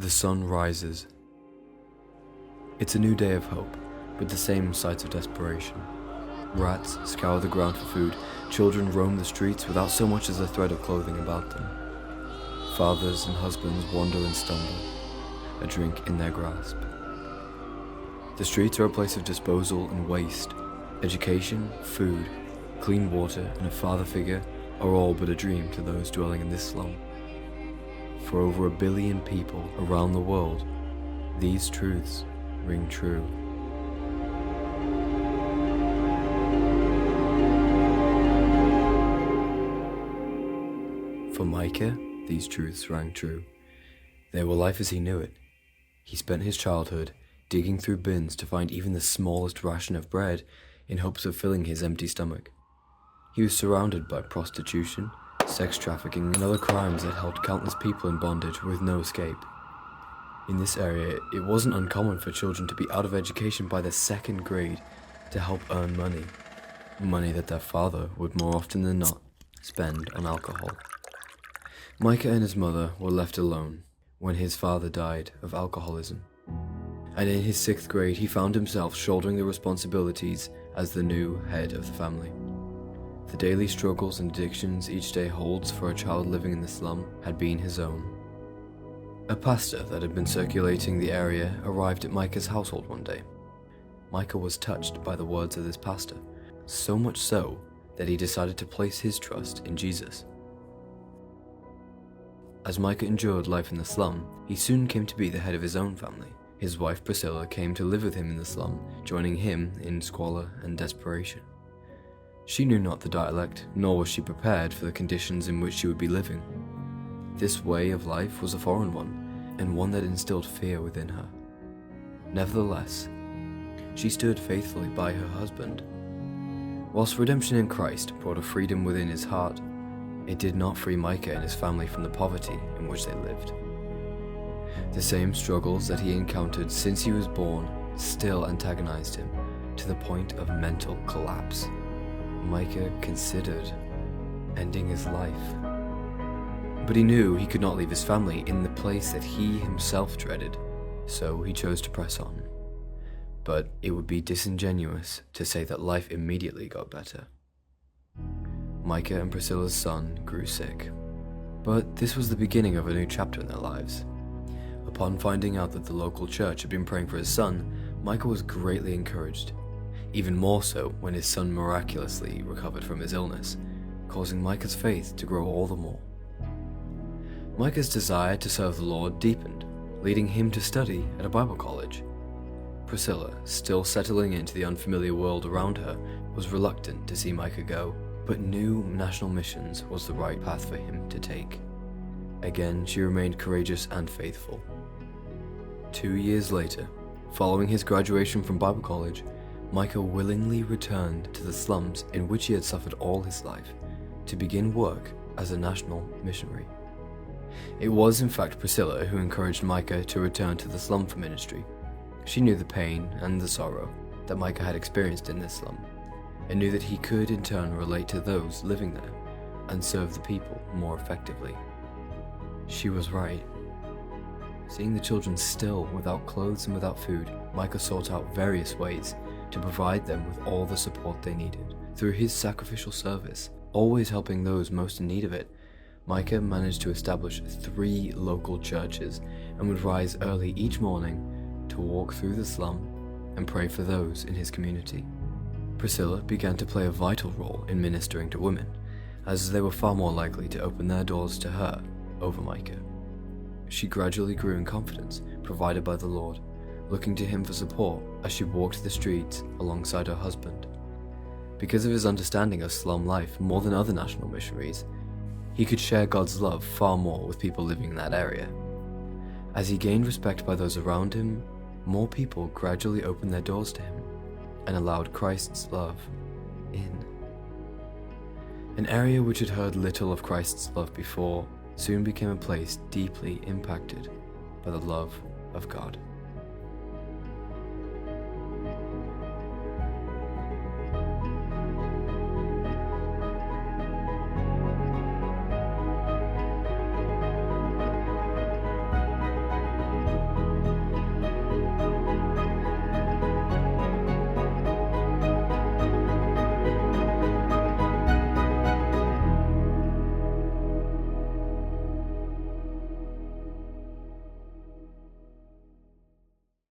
The sun rises. It's a new day of hope, with the same sights of desperation. Rats scour the ground for food, children roam the streets without so much as a thread of clothing about them. Fathers and husbands wander and stumble, a drink in their grasp. The streets are a place of disposal and waste. Education, food, clean water, and a father figure are all but a dream to those dwelling in this slum. For over 1 billion people around the world, these truths ring true. For Micah, these truths rang true. They were life as he knew it. He spent his childhood digging through bins to find even the smallest ration of bread in hopes of filling his empty stomach. He was surrounded by prostitution, sex trafficking, and other crimes that held countless people in bondage with no escape. In this area, it wasn't uncommon for children to be out of education by the 2nd grade to help earn money that their father would more often than not spend on alcohol. Micah and his mother were left alone when his father died of alcoholism. And in his 6th grade, he found himself shouldering the responsibilities as the new head of the family. The daily struggles and addictions each day holds for a child living in the slum had been his own. A pastor that had been circulating the area arrived at Micah's household one day. Micah was touched by the words of this pastor, so much so that he decided to place his trust in Jesus. As Micah endured life in the slum, he soon came to be the head of his own family. His wife Priscilla came to live with him in the slum, joining him in squalor and desperation. She knew not the dialect, nor was she prepared for the conditions in which she would be living. This way of life was a foreign one, and one that instilled fear within her. Nevertheless, she stood faithfully by her husband. Whilst redemption in Christ brought a freedom within his heart, it did not free Micah and his family from the poverty in which they lived. The same struggles that he encountered since he was born still antagonized him to the point of mental collapse. Micah considered ending his life. But he knew he could not leave his family in the place that he himself dreaded, so he chose to press on. But it would be disingenuous to say that life immediately got better. Micah and Priscilla's son grew sick, but this was the beginning of a new chapter in their lives. Upon finding out that the local church had been praying for his son, Micah was greatly encouraged, even more so when his son miraculously recovered from his illness, causing Micah's faith to grow all the more. Micah's desire to serve the Lord deepened, leading him to study at a Bible college. Priscilla, still settling into the unfamiliar world around her, was reluctant to see Micah go, but knew national missions was the right path for him to take. Again, she remained courageous and faithful. 2 years later, following his graduation from Bible college, Micah willingly returned to the slums in which he had suffered all his life to begin work as a national missionary. It was in fact Priscilla who encouraged Micah to return to the slum for ministry. She knew the pain and the sorrow that Micah had experienced in this slum, and knew that he could in turn relate to those living there and serve the people more effectively. She was right. Seeing the children still without clothes and without food, Micah sought out various ways to provide them with all the support they needed. Through his sacrificial service, always helping those most in need of it, Micah managed to establish 3 local churches and would rise early each morning to walk through the slum and pray for those in his community. Priscilla began to play a vital role in ministering to women, as they were far more likely to open their doors to her over Micah. She gradually grew in confidence provided by the Lord, looking to him for support as she walked the streets alongside her husband. Because of his understanding of slum life more than other national missionaries, he could share God's love far more with people living in that area. As he gained respect by those around him, more people gradually opened their doors to him and allowed Christ's love in. An area which had heard little of Christ's love before soon became a place deeply impacted by the love of God.